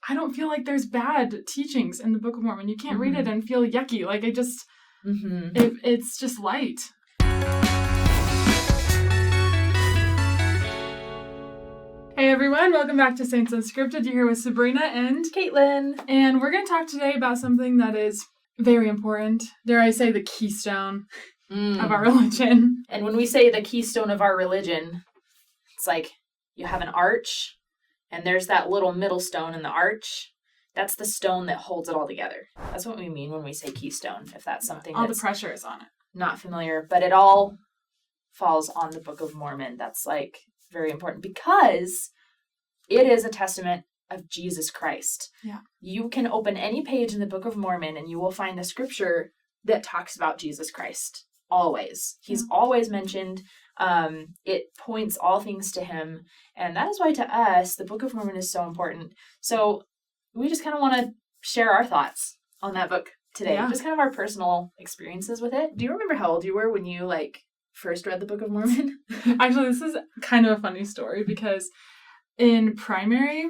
I don't feel like there's bad teachings in the Book of Mormon. You can't read it and feel yucky. Like, I just, it's just light. Hey everyone, welcome back to Saints Unscripted. You're here with Sabrina and Kaitlyn. And we're going to talk today about something that is very important. Dare I say the keystone of our religion. And when we say the keystone of our religion, it's like you have an arch, and there's that little middle stone in the arch. That's the stone that holds it all together. That's what we mean when we say keystone, if that's something all that's the pressure is on it. Not familiar, but it all falls on the Book of Mormon. That's like very important because it is a testament of Jesus Christ. Yeah. You can open any page in the Book of Mormon and you will find the scripture that talks about Jesus Christ. Always. He's always mentioned. It points all things to him. And that is why to us, the Book of Mormon is so important. So we just kind of want to share our thoughts on that book today. Yeah. Just kind of our personal experiences with it. Do you remember how old you were when you first read the Book of Mormon? Actually, this is kind of a funny story because in primary,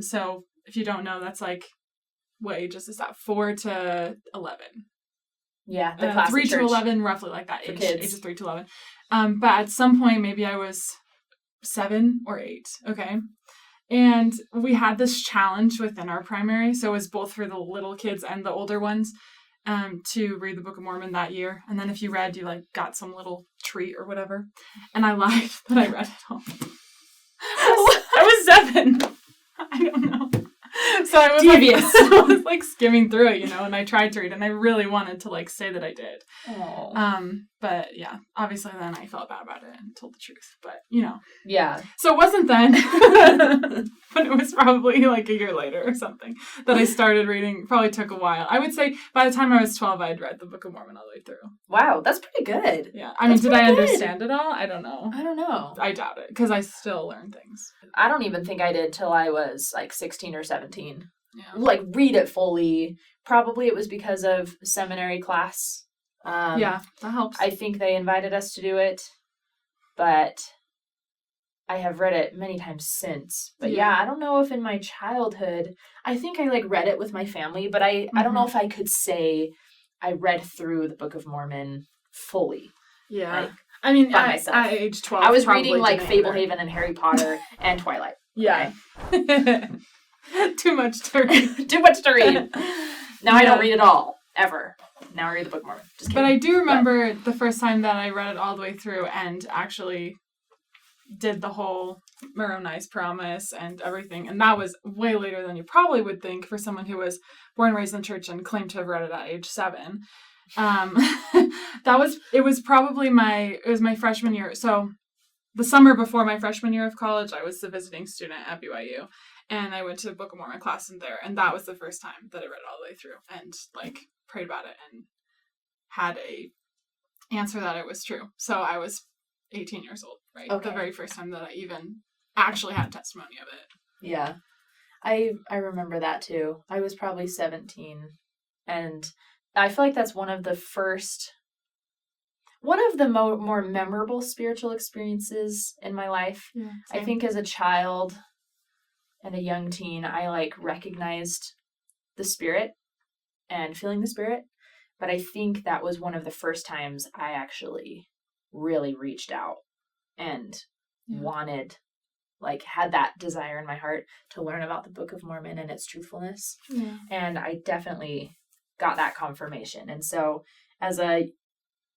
so if you don't know, that's like, what ages is that? 4 to 11. Yeah, the classic 3 church. to 11, roughly like that age. Kids. Ages 3 to 11. But at some point, maybe I was 7 or 8. Okay. And we had this challenge within our primary. So it was both for the little kids and the older ones to read the Book of Mormon that year. And then if you read, you got some little treat or whatever. And I lied that I read it all. I was 7. I don't know. So I was devious. I was skimming through it, and I tried to read, and I really wanted to say that I did. Oh. But yeah, obviously then I felt bad about it and told the truth. But Yeah. So it wasn't then, but it was probably a year later or something that I started reading. Probably took a while. I would say by the time I was 12, I'd read the Book of Mormon all the way through. Wow, that's pretty good. Yeah, I mean, did I understand it all? I don't know. I don't know. I doubt it because I still learn things. I don't even think I did till I was 16 or 17. Yeah. Read it fully. Probably it was because of seminary class. Yeah, that helps. I think they invited us to do it, but I have read it many times since. But yeah, I don't know if in my childhood, I think I read it with my family, but I don't know if I could say I read through the Book of Mormon fully. Yeah. I mean, by myself. At age 12, I was reading Fablehaven and Harry Potter and Twilight. Yeah. Okay? Too much to read. Too much to read. Now I don't read it all, ever. Now I read the Book of Mormon. Just kidding. But I do remember the first time that I read it all the way through and actually did the whole Moroni's promise and everything. And that was way later than you probably would think for someone who was born and raised in the church and claimed to have read it at age 7. It was my freshman year. So the summer before my freshman year of college, I was the visiting student at BYU. And I went to the Book of Mormon class in there. And that was the first time that I read it all the way through and prayed about it and had a answer that it was true. So I was 18 years old, right? Okay. The very first time that I even actually had testimony of it. Yeah. I remember that too. I was probably 17. And I feel like that's one of the more memorable spiritual experiences in my life. Yeah, I think as a child and a young teen, I recognized the Spirit and feeling the Spirit. But I think that was one of the first times I actually really reached out and wanted, had that desire in my heart to learn about the Book of Mormon and its truthfulness. Yeah. And I definitely got that confirmation. And so as a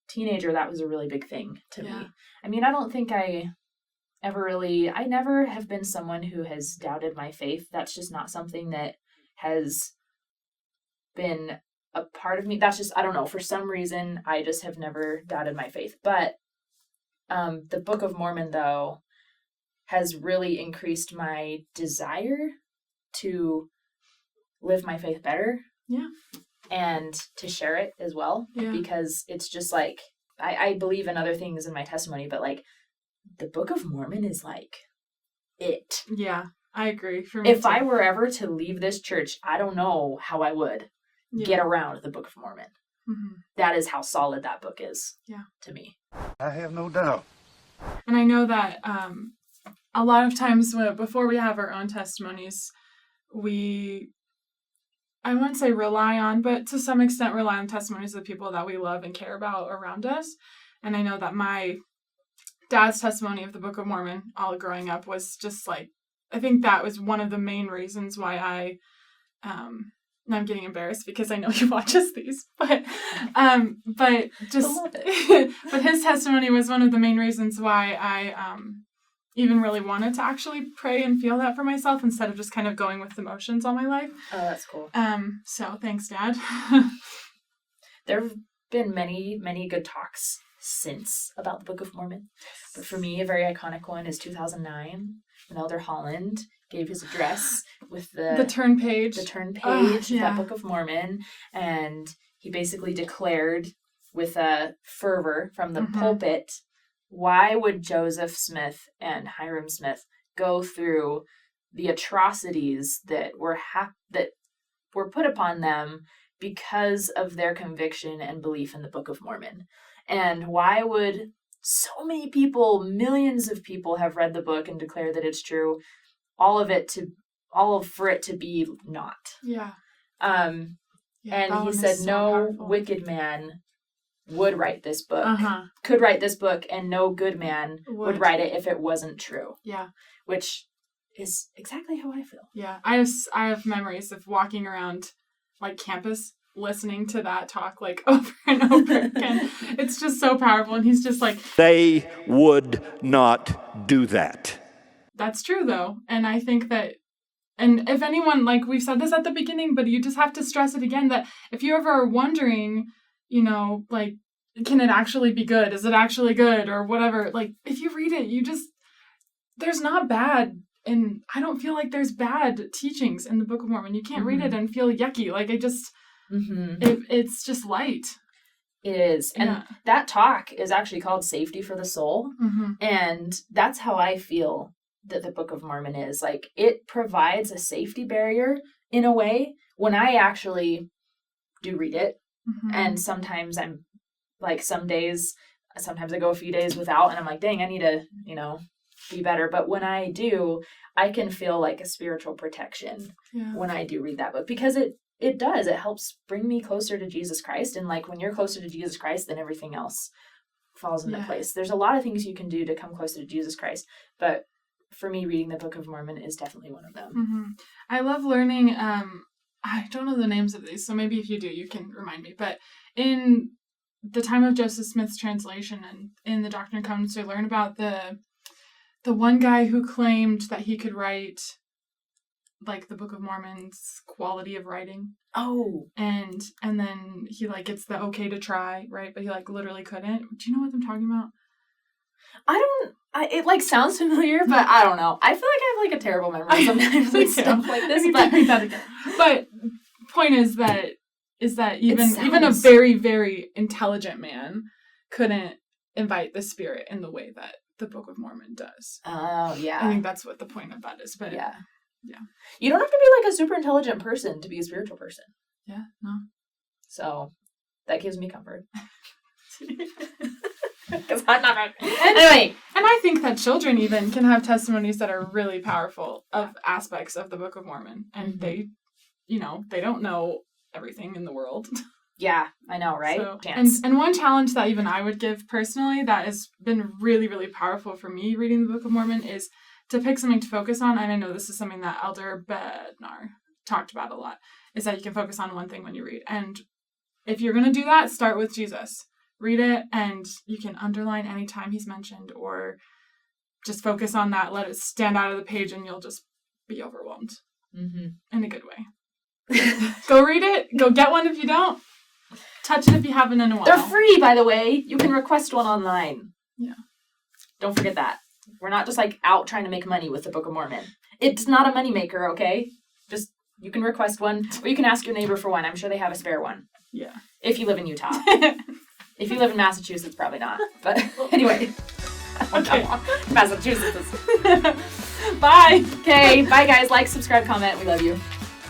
teenager, that was a really big thing to me. I mean, I don't think I never have been someone who has doubted my faith. That's just not something that has been a part of me. That's just, I don't know, for some reason, I just have never doubted my faith. But the Book of Mormon, though, has really increased my desire to live my faith better. Yeah. And to share it as well. Yeah. Because it's just I believe in other things in my testimony, but the Book of Mormon is it. Yeah, I agree. For me if too. I were ever to leave this church, I don't know how I would get around the Book of Mormon. Mm-hmm. That is how solid that book is to me. I have no doubt. And I know that a lot of times before we have our own testimonies, I wouldn't say rely on, but to some extent rely on testimonies of the people that we love and care about around us. And I know that my dad's testimony of the Book of Mormon all growing up was just like, I think that was one of the main reasons why now I'm getting embarrassed because I know he watches these, but just, but his testimony was one of the main reasons why I even really wanted to actually pray and feel that for myself instead of just kind of going with the motions all my life. Oh, that's cool. So thanks, Dad. There have been many, many good talks since about the Book of Mormon. But for me, a very iconic one is 2009 when Elder Holland gave his address with the turn page of that Book of Mormon. And he basically declared with a fervor from the pulpit, why would Joseph Smith and Hyrum Smith go through the atrocities that were put upon them because of their conviction and belief in the Book of Mormon? And why would so many people, millions of people, have read the book and declare that it's true, all for it to be not? Yeah. And he said no wicked man would write this book, could write this book, and no good man would write it if it wasn't true. Yeah. Which is exactly how I feel. Yeah. I have memories of walking around like campus listening to that talk like over and over again. It's just so powerful. And he's just like, they would not do that. That's true though. And I think that, and if anyone, like we've said this at the beginning, but you just have to stress it again, that if you ever are wondering, like, can it actually be good? Is it actually good? Or whatever. Like, if you read it, there's not bad. And I don't feel like there's bad teachings in the Book of Mormon. You can't read it and feel yucky. Like, it's just light. It is. And that talk is actually called Safety for the Soul. And that's how I feel that the Book of Mormon is. Like, it provides a safety barrier in a way when I actually do read it. And sometimes I'm like, sometimes I go a few days without and I'm like, dang, I need to, be better. But when I do, I can feel like a spiritual protection when I do read that book, because it does. It helps bring me closer to Jesus Christ. And like, when you're closer to Jesus Christ, then everything else falls into place. There's a lot of things you can do to come closer to Jesus Christ. But for me, reading the Book of Mormon is definitely one of them. I love learning, I don't know the names of these, so maybe if you do, you can remind me. But in the time of Joseph Smith's translation and in the Doctrine and Covenants, we learn about the one guy who claimed that he could write like the Book of Mormon's quality of writing. Oh. And then he like gets the okay to try, right? But he like literally couldn't. Do you know what I'm talking about? It like sounds familiar, but I don't know. I feel like I have like a terrible memory sometimes with stuff like this. But point is that even a very, very intelligent man couldn't invite the Spirit in the way that the Book of Mormon does. Oh, yeah. I think that's what the point of that is. But yeah. You don't have to be like a super intelligent person to be a spiritual person. Yeah, no. So that gives me comfort. Because I'm not right. Anyway. And I think that children even can have testimonies that are really powerful of aspects of the Book of Mormon. And they don't know everything in the world. Yeah, I know, right? So, and one challenge that even I would give personally that has been really, really powerful for me reading the Book of Mormon is to pick something to focus on. And I know this is something that Elder Bednar talked about a lot, is that you can focus on one thing when you read. And if you're going to do that, start with Jesus. Read it, and you can underline any time he's mentioned, or just focus on that. Let it stand out of the page, and you'll just be overwhelmed in a good way. Go read it. Go get one if you don't. Touch it if you haven't in a while. They're free, by the way. You can request one online. Yeah. Don't forget that. We're not just like out trying to make money with the Book of Mormon. It's not a moneymaker, okay? Just, you can request one, or you can ask your neighbor for one. I'm sure they have a spare one. Yeah. If you live in Utah. If you live in Massachusetts, probably not. But anyway. Okay. Massachusetts. Bye. Okay, bye guys. Like, subscribe, comment. We love you.